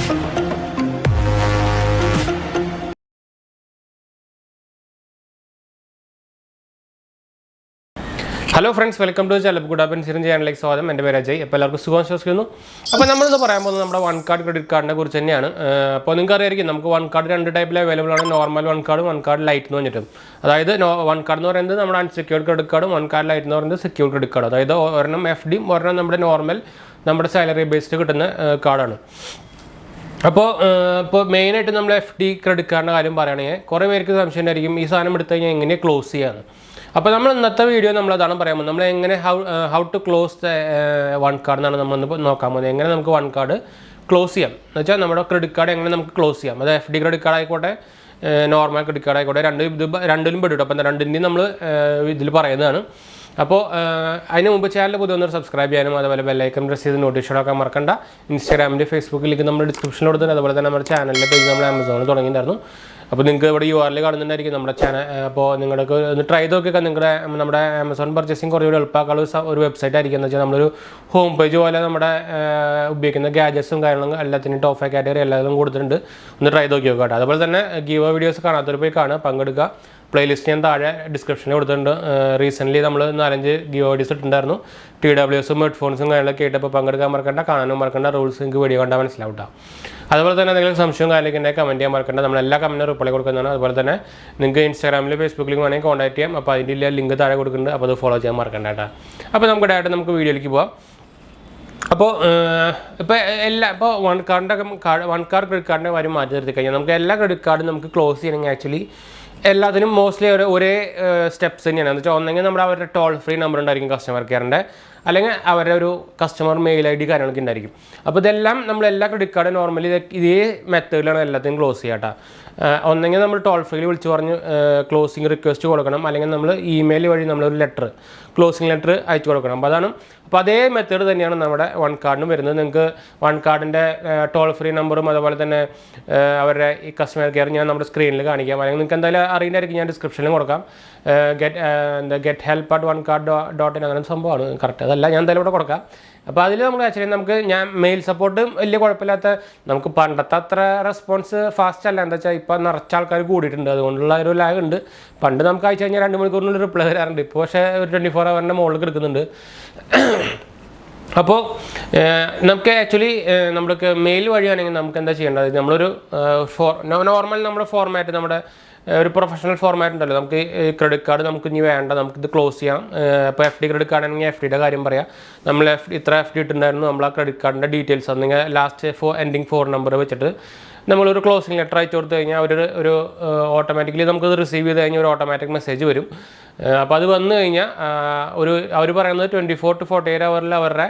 Hello friends, welcome to the channel. 𝙑𝙤𝙬𝙬 സ്വാഗതം. എൻ്റെ പേര് അജയ്. അപ്പോൾ എല്ലാവർക്കും സുഖം വിശ്വസിക്കുന്നു. അപ്പോൾ നമ്മളിന്ന് പറയാൻ പോകുന്നത് നമ്മുടെ വൺ കാർഡ് ക്രെഡിറ്റ് കാർഡിനെ കുറിച്ച് തന്നെയാണ്. അപ്പോൾ നിങ്ങൾക്ക് അറിയായിരിക്കും നമുക്ക് വൺ കാർഡ് രണ്ട് ടൈപ്പിൽ അവൈലബിൾ ആണ്. നോർമൽ വൺ കാർഡ് ലൈറ്റ് എന്ന് പറഞ്ഞിട്ടും. അതായത് വൺ കാർഡ് എന്ന് പറയുന്നത് നമ്മുടെ അൺസെക്യൂർഡ് ക്രെഡിറ്റ് കാർഡും വൺ കാർഡ് ലൈറ്റ് എന്ന് പറയുന്നത് സെക്യൂർഡ് ക്രെഡിറ്റ് കാർഡ്. അതായത് ഒരെണ്ണം FD ഒരെണ്ണം നമ്മുടെ നോർമൽ നമ്മുടെ സാലറി ബേസ്ഡ് കിട്ടുന്ന കാർഡാണ്. അപ്പോൾ മെയിനായിട്ട് നമ്മൾ FD ക്രെഡിറ്റ് കാർഡിൻ്റെ കാര്യം പറയുകയാണെങ്കിൽ കുറേ പേർക്ക് സംശയം ഉണ്ടായിരിക്കും ഈ സാധനം എടുത്തു കഴിഞ്ഞാൽ എങ്ങനെ ക്ലോസ് ചെയ്യാന്ന്. അപ്പോൾ നമ്മൾ ഇന്നത്തെ വീഡിയോ നമ്മളതാണ് പറയാൻ പോകുന്നത്. നമ്മൾ എങ്ങനെ how to close one card എന്നാണ് നമ്മളിന്ന് നോക്കാൻ പോകുന്നത്. എങ്ങനെ നമുക്ക് വൺ കാർഡ് ക്ലോസ് ചെയ്യാം എന്ന് വെച്ചാൽ നമ്മുടെ ക്രെഡിറ്റ് കാർഡ് എങ്ങനെ നമുക്ക് ക്ലോസ് ചെയ്യാം. അത് FD ക്രെഡിറ്റ് കാർഡ് ആയിക്കോട്ടെ നോർമൽ ക്രെഡിറ്റ് കാർഡ് ആയിക്കോട്ടെ രണ്ടിലും പെടും. അപ്പോൾ രണ്ടിൻ്റെയും നമ്മൾ ഇതിൽ പറയുന്നതാണ്. അപ്പോൾ അതിന് മുമ്പ് ചാനൽ പുതിയ ഒന്ന് സബ്സ്ക്രൈബ് ചെയ്യാനും അതുപോലെ ബെല്ലൈക്കൺ പ്രസ് ചെയ്ത് നോട്ടിഫിക്കേഷൻ ഒക്കെ മറക്കണ്ട. ഇൻസ്റ്റാഗ്രാമിൻ്റെ ഫേസ്ബുക്കിൽ ലിങ്ക് നമ്മൾ ഡിസ്ക്രിപ്ഷനിൽ കൊടുത്തിട്ടുണ്ട്. അതുപോലെ തന്നെ നമ്മുടെ ചാനലിൻ്റെ പേജ് നമ്മൾ ആമസോണിൽ തുടങ്ങിയിട്ടുണ്ടായിരുന്നു. അപ്പോൾ നിങ്ങൾക്ക് ഇവിടെ URL കാണുന്നുണ്ടായിരിക്കും നമ്മുടെ ചാനൽ. അപ്പോൾ നിങ്ങൾക്ക് ഒന്ന് ട്രൈ ചെയ്ത് നോക്കിയൊക്കെ നമ്മുടെ ആമസോൺ പർച്ചേസിങ് കുറച്ചുകൂടി എളുപ്പമാക്കാനുള്ള ഒരു വെബ്സൈറ്റ് ആയിരിക്കും. എന്ന് വെച്ചാൽ നമ്മളൊരു ഹോം പേജ് പോലെ നമ്മുടെ ഉപയോഗിക്കുന്ന ഗാഡ്ജറ്റ്സും കാര്യങ്ങളും എല്ലാത്തിനും ടോപ്പ് കാറ്റഗറി എല്ലാവരും കൊടുത്തിട്ടുണ്ട്. ഒന്ന് ട്രൈ നോക്കി നോക്കാം. അതുപോലെ തന്നെ ഗീവ് വീഡിയോസ് കാണാത്തൊരു പോയി കാണുക, പങ്കെടുക്കുക. പ്ലേലിസ്റ്റ് ഞാൻ താഴെ ഡിസ്ക്രിപ്ഷനിൽ കൊടുത്തിട്ടുണ്ട്. റീസെൻ്റ്ലി നമ്മൾ 4-5 ഗീവ് വീഡിയോസ് ഇട്ടിട്ടുണ്ടായിരുന്നു. TWSും ഹെഡ്ഫോൺസും കാര്യങ്ങളൊക്കെ കേട്ടപ്പോൾ പങ്കെടുക്കാൻ മറക്കണ്ട, കാണാനും മറക്കണ്ട. റൂൾസ് നിങ്ങൾക്ക് വീഡിയോ കണ്ടാൽ മനസ്സിലാവട്ടെ. അതുപോലെ തന്നെ എന്തെങ്കിലും സംശയവും കാര്യങ്ങളൊക്കെ ഉണ്ടെങ്കിൽ കമൻറ്റ് ചെയ്യാൻ മറക്കണ്ട. നമ്മളെല്ലാ കമൻറ്റിനും റിപ്ലൈ കൊടുക്കുന്നതാണ്. അതുപോലെ തന്നെ നിങ്ങൾക്ക് ഇൻസ്റ്റാഗ്രാമിലും ഫേസ്ബുക്കിലും വേണമെങ്കിൽ കോൺടാക്ട് ചെയ്യാം. അപ്പോൾ അതിൻ്റെ ലിങ്ക് താഴെ കൊടുക്കുന്നുണ്ട്. അപ്പോൾ അത് ഫോളോ ചെയ്യാൻ മറക്കണ്ട കേട്ടോ. അപ്പോൾ നമുക്ക് വീഡിയോയിലേക്ക് പോകാം. അപ്പോൾ ഇപ്പോൾ വൺ കാർഡ് ക്രെഡിറ്റ് കാർഡിൻ്റെ കാര്യം മാറ്റി നിർത്തി കഴിഞ്ഞാൽ നമുക്ക് എല്ലാ ക്രെഡിറ്റ് കാർഡും നമുക്ക് ക്ലോസ് ചെയ്യണമെങ്കിൽ ആക്ച്വലി എല്ലാത്തിനും മോസ്റ്റ്ലി ഒരേ സ്റ്റെപ്സ് തന്നെയാണ്. എന്ന് വെച്ചാൽ ഒന്നെങ്കിൽ നമ്മുടെ അവരുടെ ടോൾ ഫ്രീ നമ്പർ ഉണ്ടായിരിക്കും കസ്റ്റമർ കെയറിൻ്റെ, അല്ലെങ്കിൽ അവരുടെ ഒരു കസ്റ്റമർ മെയിൽ ID കാര്യങ്ങളൊക്കെ ഉണ്ടായിരിക്കും. അപ്പോൾ ഇതെല്ലാം നമ്മൾ എല്ലാ ക്രെഡിറ്റ് കാർഡും നോർമലി ഇതേ മെത്തേഡിലാണ് എല്ലാത്തിനും ക്ലോസ് ചെയ്യാട്ടോ. ഒന്നെങ്കിൽ നമ്മൾ ടോൾ ഫ്രീയിൽ വിളിച്ച് പറഞ്ഞ് ക്ലോസിങ് റിക്വസ്റ്റ് കൊടുക്കണം, അല്ലെങ്കിൽ നമ്മൾ ഇമെയിൽ വഴി നമ്മളൊരു ക്ലോസിങ് ലെറ്റർ അയച്ചു കൊടുക്കണം. അപ്പോൾ അതേ മെത്തേഡ് തന്നെയാണ് നമ്മുടെ വൺ കാർഡിനും വരുന്നത്. നിങ്ങൾക്ക് വൺ കാർഡിൻ്റെ ടോൾ ഫ്രീ നമ്പറും അതുപോലെ തന്നെ അവരുടെ ഈ കസ്റ്റമർ കെയർ ഞാൻ നമ്മുടെ സ്ക്രീനിൽ കാണിക്കാം. അല്ലെങ്കിൽ നിങ്ങൾക്ക് എന്തായാലും അറിയേണ്ടായിരിക്കും, ഞാൻ ഡിസ്ക്രിപ്ഷനിൽ കൊടുക്കാം. 𝙑𝙤𝙙𝙑𝙗𝙤 അങ്ങനെ സംഭവമാണ് കറക്റ്റ്. അതല്ല, ഞാൻ എന്തായാലും ഇവിടെ കൊടുക്കാം. അപ്പോൾ അതിൽ നമുക്ക് ഞാൻ മെയിൽ സപ്പോർട്ട് വലിയ കുഴപ്പമില്ലാത്ത, നമുക്ക് പണ്ടത്തെ അത്ര റെസ്പോൺസ് ഫാസ്റ്റ് അല്ല. എന്താ വെച്ചാൽ ഇപ്പോൾ നിറച്ച ആൾക്കാർ കൂടിയിട്ടുണ്ട്, അതുകൊണ്ടുള്ള ഒരു ലാഗ് ഉണ്ട്. പണ്ട് നമുക്ക് അയച്ചു കഴിഞ്ഞാൽ 2 മണിക്കൂറിനുള്ളിൽ റിപ്ലൈ തരാറുണ്ട്. ഇപ്പോൾ പക്ഷേ ഒരു 24 ഹവറിൻ്റെ മുകളിൽ എടുക്കുന്നുണ്ട്. അപ്പോൾ നമുക്ക് ആക്ച്വലി നമ്മൾക്ക് മെയിൽ വഴിയാണെങ്കിൽ നമുക്ക് എന്താ ചെയ്യേണ്ടത്, നമ്മളൊരു നോർമൽ നമ്മുടെ ഫോർമാറ്റ്, നമ്മുടെ ഒരു പ്രൊഫഷണൽ ഫോർമാറ്റ് ഉണ്ടല്ലോ. നമുക്ക് ക്രെഡിറ്റ് കാർഡ് നമുക്ക് ഇനി വേണ്ട, നമുക്കിത് ക്ലോസ് ചെയ്യാം. ഇപ്പോൾ FD ക്രെഡിറ്റ് കാർഡ് ആണെങ്കിൽ FDയുടെ കാര്യം പറയാം. നമ്മൾ ഇത്ര FD ഇട്ടുണ്ടായിരുന്നു, നമ്മൾ ആ ക്രെഡിറ്റ് കാർഡിൻ്റെ ഡീറ്റെയിൽസ് അല്ലെങ്കിൽ ലാസ്റ്റ് എൻഡിങ് 4 നമ്പർ വെച്ചിട്ട് നമ്മളൊരു ക്ലോസിംഗ് ലെറ്റർ അയച്ചു കൊടുത്തു കഴിഞ്ഞാൽ ഒരു ഓട്ടോമാറ്റിക്കലി നമുക്കത് റിസീവ് ചെയ്ത് കഴിഞ്ഞാൽ ഒരു ഓട്ടോമാറ്റിക് മെസ്സേജ് വരും. അപ്പോൾ അത് വന്നു കഴിഞ്ഞാൽ അവർ പറയുന്നത് 24 to 48 ഹവറിൽ അവരുടെ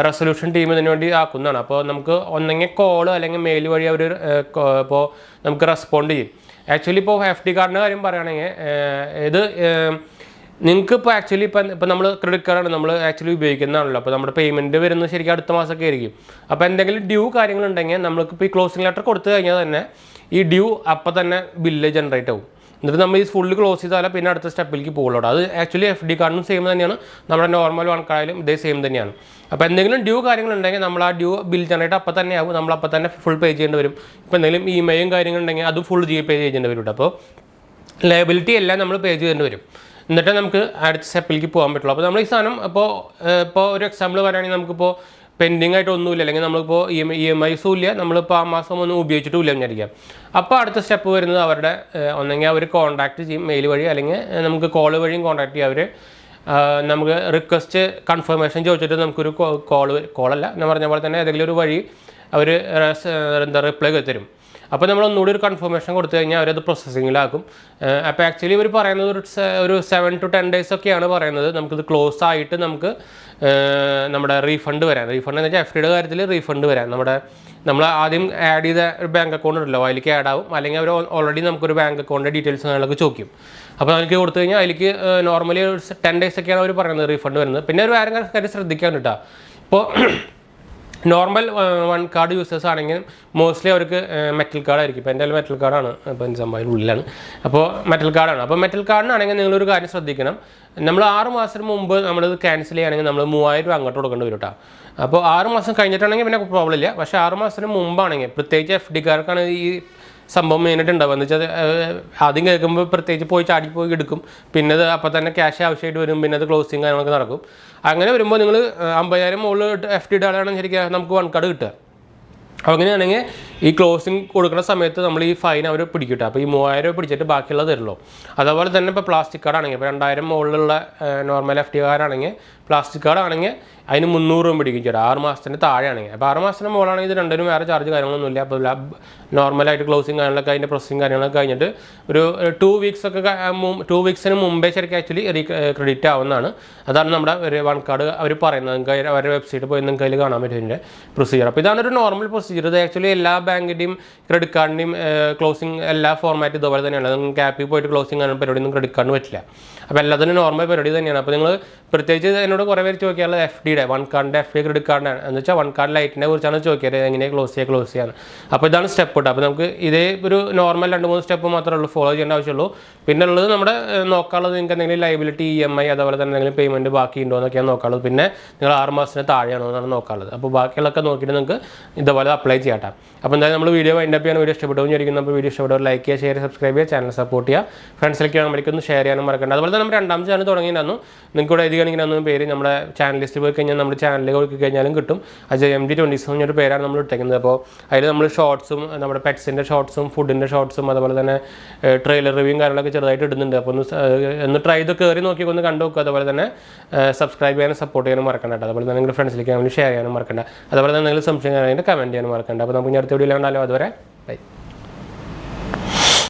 റെസൊല്യൂഷൻ ടീം ഇതിനു വേണ്ടി ആക്കുന്നതാണ്. അപ്പോൾ നമുക്ക് ഒന്നെങ്കിൽ കോള് അല്ലെങ്കിൽ മെയിൽ വഴി അവർ ഇപ്പോൾ നമുക്ക് റെസ്പോണ്ട് ചെയ്യും. ആക്ച്വലി ഇപ്പോൾ FD കാർഡിൻ്റെ കാര്യം പറയുകയാണെങ്കിൽ നിങ്ങൾക്ക് ഇപ്പോൾ ആക്ച്വലി ഇപ്പോൾ നമ്മൾ ക്രെഡിറ്റ് കാർഡാണ് നമ്മൾ ആക്ച്വലി ഉപയോഗിക്കുന്നതാണല്ലോ. അപ്പോൾ നമ്മുടെ പേയ്മെൻറ്റ് വരുന്നത് ശരിക്കും അടുത്ത മാസമൊക്കെ ആയിരിക്കും. അപ്പോൾ എന്തെങ്കിലും ഡ്യൂ കാര്യങ്ങളുണ്ടെങ്കിൽ നമ്മൾക്കിപ്പോൾ ഈ ക്ലോസിംഗ് ലെറ്റർ കൊടുത്തു കഴിഞ്ഞാൽ തന്നെ ഈ ഡ്യൂ അപ്പോൾ തന്നെ ബില്ല് ജനറേറ്റ് ആവും. എന്നിട്ട് നമ്മൾ ഈ ഫുള്ള് ക്ലോസ് ചെയ്താൽ പിന്നെ അടുത്ത സ്റ്റെപ്പിലേക്ക് പോകുള്ളൂ. അത് ആക്ച്വലി FD കാർഡിനും സെയിം തന്നെയാണ്, നമ്മുടെ നോർമൽ വൺ കാർഡിലും ഇതേ സെയിം തന്നെയാണ്. അപ്പോൾ എന്തെങ്കിലും ഡ്യൂ കാര്യങ്ങളുണ്ടെങ്കിൽ നമ്മൾ ആ ഡ്യൂ ബിൽ ജനറേറ്റ് അപ്പോൾ തന്നെ ആവും, നമ്മളപ്പോൾ തന്നെ ഫുൾ പേ ചെയ്യേണ്ടി വരും. ഇപ്പോൾ എന്തെങ്കിലും ഇമെയിലും കാര്യങ്ങളുണ്ടെങ്കിൽ അത് ഫുൾ പേ ചെയ്യേണ്ടി വരും. അപ്പോൾ ലയബിലിറ്റി എല്ലാം നമ്മൾ പേ ചെയ്യേണ്ടി വരും. എന്നിട്ട് നമുക്ക് അടുത്ത സ്റ്റെപ്പിലേക്ക് പോകാൻ പറ്റുള്ളൂ. അപ്പോൾ നമ്മൾ ഈ സാധനം ഇപ്പോൾ ഒരു എക്സാമ്പിൾ പറയുകയാണെങ്കിൽ നമുക്കിപ്പോൾ പെൻഡിങ് ആയിട്ട് ഒന്നുമില്ല, അല്ലെങ്കിൽ നമ്മളിപ്പോൾ EMIസും ഇല്ല, നമ്മളിപ്പോൾ ആ മാസം ഒന്നും ഉപയോഗിച്ചിട്ടുമില്ല വിചാരിക്കാം. അപ്പോൾ അടുത്ത സ്റ്റെപ്പ് വരുന്നത് അവരുടെ ഒന്നെങ്കിൽ അവർ കോൺടാക്റ്റ് ചെയ്യും മെയിൽ വഴി, അല്ലെങ്കിൽ നമുക്ക് കോൾ വഴിയും കോൺടാക്ട് ചെയ്യും. അവർ നമുക്ക് റിക്വസ്റ്റ് കൺഫർമേഷൻ ചോദിച്ചിട്ട് നമുക്കൊരു കോളല്ല ഞാൻ പറഞ്ഞ പോലെ തന്നെ ഏതെങ്കിലും ഒരു വഴി അവർ റിപ്ലൈ തരും. അപ്പോൾ നമ്മൾ ഒന്നുകൂടി ഒരു കൺഫർമേഷൻ കൊടുത്തു കഴിഞ്ഞാൽ അവരത് പ്രോസസ്സിങ്ങിലാക്കും. അപ്പോൾ ആക്ച്വലി ഇവർ പറയുന്നത് ഒരു 7 to 10 days ഒക്കെയാണ് പറയുന്നത് നമുക്കിത് ക്ലോസ് ആയിട്ട് നമുക്ക് നമ്മുടെ റീഫണ്ട് വരാൻ. റീഫണ്ട് എന്ന് വെച്ചാൽ FDയുടെ കാര്യത്തിൽ റീഫണ്ട് വരാൻ നമ്മൾ ആദ്യം ആഡ് ചെയ്ത ഒരു ബാങ്ക് അക്കൗണ്ട് ഉണ്ടല്ലോ അതിലേക്ക് ആഡ് ആവും, അല്ലെങ്കിൽ അവർ ഓൾറെഡി നമുക്കൊരു ബാങ്ക് അക്കൗണ്ടിൻ്റെ ഡീറ്റെയിൽസ് കാര്യങ്ങളൊക്കെ ചോദിക്കും. അപ്പോൾ അതിലേക്ക് കൊടുത്തു കഴിഞ്ഞാൽ അതിലേക്ക് നോർമലി ഒരു 10 days ഒക്കെയാണ് അവർ പറയുന്നത് റീഫണ്ട് വരുന്നത്. പിന്നെ ഒരു കാര്യം ശ്രദ്ധിക്കാൻ കേട്ടോ, ഇപ്പോൾ നോർമൽ വൺ കാർഡ് യൂസേഴ്സ് ആണെങ്കിൽ മോസ്റ്റ്ലി അവർക്ക് മെറ്റൽ കാർഡായിരിക്കും. ഇപ്പോൾ എൻ്റെ മെറ്റൽ കാർഡാണ്, അപ്പോൾ എൻ്റെ സംഭവം ഉള്ളിലാണ്. അപ്പോൾ മെറ്റൽ കാർഡാണ്. അപ്പോൾ മെറ്റൽ കാർഡിനാണെങ്കിൽ നിങ്ങളൊരു കാര്യം ശ്രദ്ധിക്കണം, നമ്മൾ 6 മാസത്തിന് മുമ്പ് നമ്മളിത് ക്യാൻസൽ ചെയ്യുകയാണെങ്കിൽ നമ്മൾ 3000 രൂപ അങ്ങോട്ട് കൊടുക്കേണ്ടി വരും കേട്ടോ. അപ്പോൾ 6 മാസം കഴിഞ്ഞിട്ടാണെങ്കിൽ പിന്നെ പ്രോബ്ലം ഇല്ല. പക്ഷേ 6 മാസത്തിന് മുമ്പാണെങ്കിൽ, പ്രത്യേകിച്ച് FD കാർക്കാണ് ഈ സംഭവം മെയിനായിട്ട് ഉണ്ടാവുക. എന്ന് വെച്ചാൽ ആദ്യം കേൾക്കുമ്പോൾ പ്രത്യേകിച്ച് പോയി ചാടിപ്പോയി എടുക്കും, പിന്നെ അത് അപ്പോൾ തന്നെ ക്യാഷ് ആവശ്യമായിട്ട് വരും, പിന്നെ അത് ക്ലോസിങ് കാര്യങ്ങളൊക്കെ നടക്കും. അങ്ങനെ വരുമ്പോൾ നിങ്ങൾ 50,000 മുകളിൽ FD ഇടാനാണ് ശരിക്കും നമുക്ക് വൺ കാർഡ് കിട്ടുക. അങ്ങനെയാണെങ്കിൽ ഈ ക്ലോസിങ് കൊടുക്കുന്ന സമയത്ത് നമ്മൾ ഈ ഫൈൻ അവർ പിടിക്കട്ടെ. അപ്പോൾ ഈ 3000 രൂപ പിടിച്ചിട്ട് ബാക്കിയുള്ളത് തരുള്ളൂ. അതുപോലെ തന്നെ ഇപ്പോൾ പ്ലാസ്റ്റിക് കാർഡാണെങ്കിൽ, ഇപ്പോൾ 2000 മുകളിലുള്ള നോർമൽ FD കാർഡാണെങ്കിൽ, പ്ലാസ്റ്റിക് കാർഡാണെങ്കിൽ അതിന് 300 രൂപ പിടിക്കും ചേട്ടാ 6 മാസത്തിന് താഴെയാണെങ്കിൽ. അപ്പോൾ 6 മാസത്തിന് മുകളാണെങ്കിൽ ഇത് രണ്ടിനും വേറെ ചാർജ് കാര്യങ്ങളൊന്നുമില്ല. അപ്പോൾ നോർമലായിട്ട് ക്ലോസിങ് കാര്യങ്ങളൊക്കെ അതിൻ്റെ പ്രോസസ്സിങ് കാര്യങ്ങളൊക്കെ കഴിഞ്ഞിട്ട് ഒരു 2 വീക്സിന് മുമ്പേ ശരിക്കും ആക്ച്വലി ക്രെഡിറ്റ് ആവുന്നതാണ്. അതാണ് നമ്മുടെ ഒരു വൺ കാർഡ് അവർ പറയുന്നത്. നിങ്ങൾക്ക് അവരുടെ വെബ്സൈറ്റിൽ പോയി നിങ്ങൾക്ക് അതിൽ കാണാൻ പറ്റും ഇതിൻ്റെ പ്രൊസീജിയർ. അപ്പോൾ ഇതാണ് ഒരു നോർമൽ പ്രൊസീജിയർ. ഇത് ആക്ച്വലി എല്ലാ ബാങ്കിൻ്റെയും ക്രെഡിറ്റ് കാർഡിൻ്റെയും ക്ലോസിങ് എല്ലാ ഫോർമാറ്റ് ഇതുപോലെ തന്നെയാണ്. നിങ്ങൾക്ക് ആപ്പിൽ പോയിട്ട് ക്ലോസിങ് കാണുന്ന പരിപാടിയൊന്നും ക്രെഡിറ്റ് കാർഡിന് പറ്റില്ല. അപ്പോൾ എല്ലാത്തിനും നോർമൽ പരിപാടി തന്നെയാണ്. അപ്പോൾ നിങ്ങൾ പ്രത്യേകിച്ച് എന്നോട് കുറേ പേര് ചോദിക്കാറുള്ളത് FDയുടെ വൺ കാർഡിൻ്റെ FD ക്രെഡിറ്റ് കാർഡാണ് എന്ന് വെച്ചാൽ വൺ കാർഡ് ലൈറ്റിനെ കുറിച്ചാണ് ചോദിക്കാറ്, എങ്ങനെയാണ് ക്ലോസ് ചെയ്യാന്ന്. അപ്പോൾ ഇതാണ് സ്റ്റെപ്പ് കേട്ടോ. അപ്പോൾ നമുക്ക് ഇതേ ഒരു നോർമൽ 2-3 സ്റ്റെപ്പ് മാത്രമേ ഉള്ളൂ ഫോളോ ചെയ്യേണ്ട ആവശ്യമുള്ളൂ. പിന്നെ ഉള്ളത് നമ്മുടെ നോക്കാനുള്ളത് നിങ്ങൾക്ക് എന്തെങ്കിലും ലൈബിലിറ്റി EMI അതുപോലെ തന്നെ എന്തെങ്കിലും പേയ്മെൻറ്റ് ബാക്കി ഉണ്ടോ എന്നൊക്കെയാണ് നോക്കാനുള്ളത്. പിന്നെ നിങ്ങൾ 6 മാസത്തിന് താഴെയാണോ എന്നാണ് നോക്കാനുള്ളത്. അപ്പോൾ ബാക്കിയുള്ളതൊക്കെ നോക്കിയിട്ട് നിങ്ങൾക്ക് ഇതുപോലെ അപ്ലൈ ചെയ്യാം. അപ്പോൾ എന്തായാലും നമ്മൾ വീഡിയോ വൈൻഡപ്പ് ചെയ്യാൻ വീഡിയോ ഇഷ്ടപ്പെട്ടു വിചാരിക്കുന്നു. അപ്പോൾ വീഡിയോ ഇഷ്ടപ്പെട്ടവർ ലൈക്ക് ചെയ്യുക, ഷെയർ, സബ്സ്ക്രൈബ് ചെയ്യുക, ചാനൽ സപ്പോർട്ട് ചെയ്യുക, ഫ്രണ്ട്സിലേക്ക് വേണമെങ്കിൽ ഷെയർ ചെയ്യാനും മറക്കണ്ട. അതുപോലെ തന്നെ നമ്മൾ 2ാം ചാനൽ തുടങ്ങിയിട്ടുണ്ടായിരുന്നു. നിങ്ങൾക്ക് ഇവിടെ എഴുതിയാണെങ്കിൽ പേര് നമ്മുടെ ചാനൽ ലിസ്റ്റ് പോയി കഴിഞ്ഞാൽ നമ്മുടെ ചാനലിലേക്ക് കൊടുക്കി കഴിഞ്ഞാലും കിട്ടും. 𝙤𝙬𝙬𝙀 എന്നൊരു പേരാണ് നമ്മൾ ഇട്ടേക്കുന്നത്. അപ്പോൾ അതിൽ നമ്മൾ ഷോർട്സും നമ്മുടെ പെറ്റ്സിൻ്റെ ഷോർട്സും ഫുഡിൻ്റെ ഷോർട്സും അതുപോലെ തന്നെ ട്രെയിലർ റിവ്യൂവും കാര്യങ്ങളൊക്കെ ചെറുതായിട്ട് ഇടുന്നുണ്ട്. അപ്പോൾ ഒന്ന് ട്രൈ ചെയ്ത് കയറി നോക്കി ഒന്ന് കണ്ടു നോക്കുക. അതുപോലെ തന്നെ സബ്സ്ക്രൈബ് ചെയ്യാനും സപ്പോർട്ട് ചെയ്യാനും മറക്കണ്ട. അതുപോലെ തന്നെ നിങ്ങളുടെ ഫ്രണ്ട്സിലേക്ക് ഷെയർ ചെയ്യാനും മറക്കണ്ട. അതുപോലെ തന്നെ എന്തെങ്കിലും സംശയം അതിൻ്റെ കമൻറ്റ് ചെയ്യാനും മറക്കണ്ട. അപ്പോൾ നമുക്ക് അടുത്ത വീഡിയോയിൽ കണ്ടാലോ. അതുവരെ ബൈ.